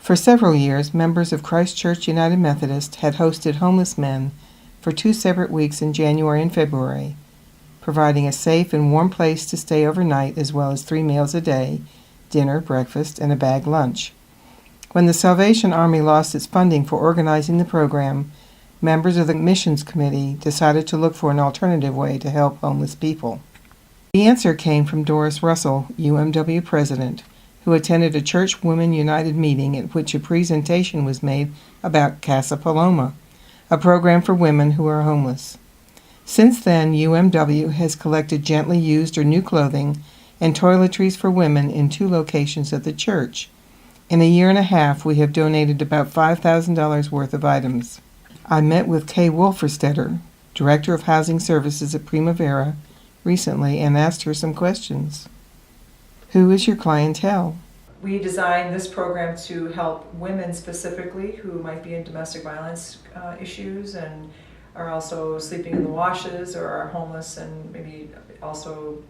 For several years, members of Christ Church United Methodist had hosted homeless men for 2 separate weeks in January and February, providing a safe and warm place to stay overnight as well as 3 meals a day, dinner, breakfast, and a bag lunch. When the Salvation Army lost its funding for organizing the program, members of the missions committee decided to look for an alternative way to help homeless people. The answer came from Doris Russell, UMW president, who attended a Church Women United meeting at which a presentation was made about Casa Paloma, a program for women who are homeless. Since then, UMW has collected gently used or new clothing and toiletries for women in 2 locations at the church. In a year and a half, we have donated about $5,000 worth of items. I met with Kay Wolferstetter, Director of Housing Services at Primavera, recently and asked her some questions. Who is your clientele? We designed this program to help women specifically who might be in domestic violence issues and are also sleeping in the washes or are homeless and maybe also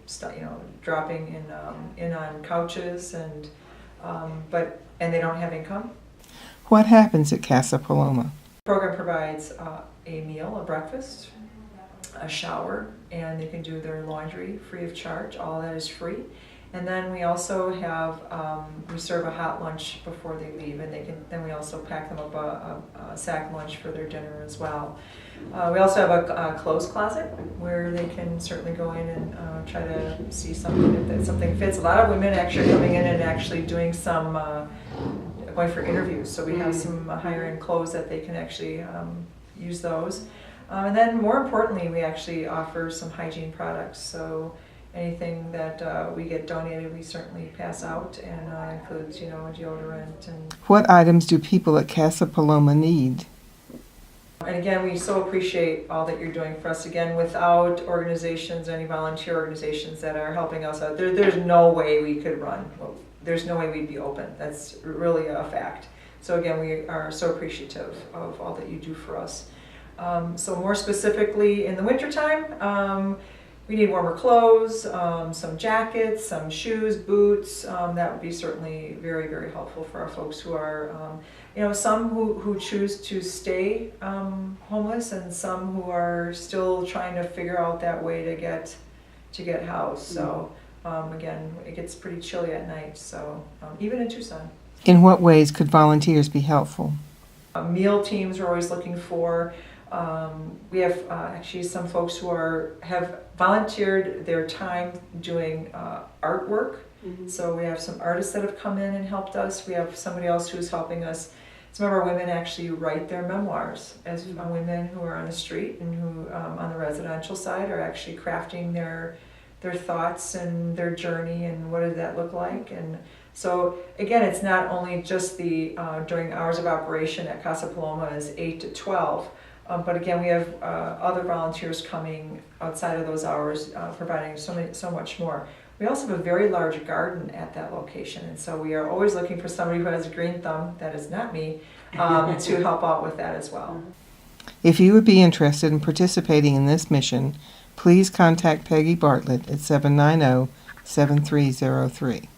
dropping in on couches and they don't have income. What happens at Casa Paloma? The program provides a meal, a breakfast, a shower, and they can do their laundry free of charge. All that is free. And then we also have, we serve a hot lunch before they leave, and then we also pack them up a sack lunch for their dinner as well. We also have a clothes closet where they can certainly go in and try to see something if something fits. A lot of women actually are coming in and actually doing some, going for interviews. So we have some higher end clothes that they can actually use those. And then more importantly, we actually offer some hygiene products. So anything that we get donated, we certainly pass out, and includes, deodorant and. What items do people at Casa Paloma need? And again, we so appreciate all that you're doing for us. Again, without organizations, any volunteer organizations that are helping us out, there's no way we could run. Well, there's no way we'd be open. That's really a fact. So again, we are so appreciative of all that you do for us. So more specifically, in the wintertime, we need warmer clothes, some jackets, some shoes, boots. That would be certainly very, very helpful for our folks who are, some who choose to stay homeless, and some who are still trying to figure out that way to get housed. So again, it gets pretty chilly at night. So even in Tucson. In what ways could volunteers be helpful? Meal teams are always looking for. We have actually some folks who have volunteered their time doing artwork. Mm-hmm. So we have some artists that have come in and helped us. We have somebody else who's helping us. Some of our women actually write their memoirs as women who are on the street and who on the residential side are actually crafting their thoughts and their journey and what did that look like. And so again, it's not only just the during hours of operation at Casa Paloma is 8 to 12. But again, we have other volunteers coming outside of those hours, providing so much more. We also have a very large garden at that location, and so we are always looking for somebody who has a green thumb, that is not me, to help out with that as well. If you would be interested in participating in this mission, please contact Peggy Bartlett at 790-7303.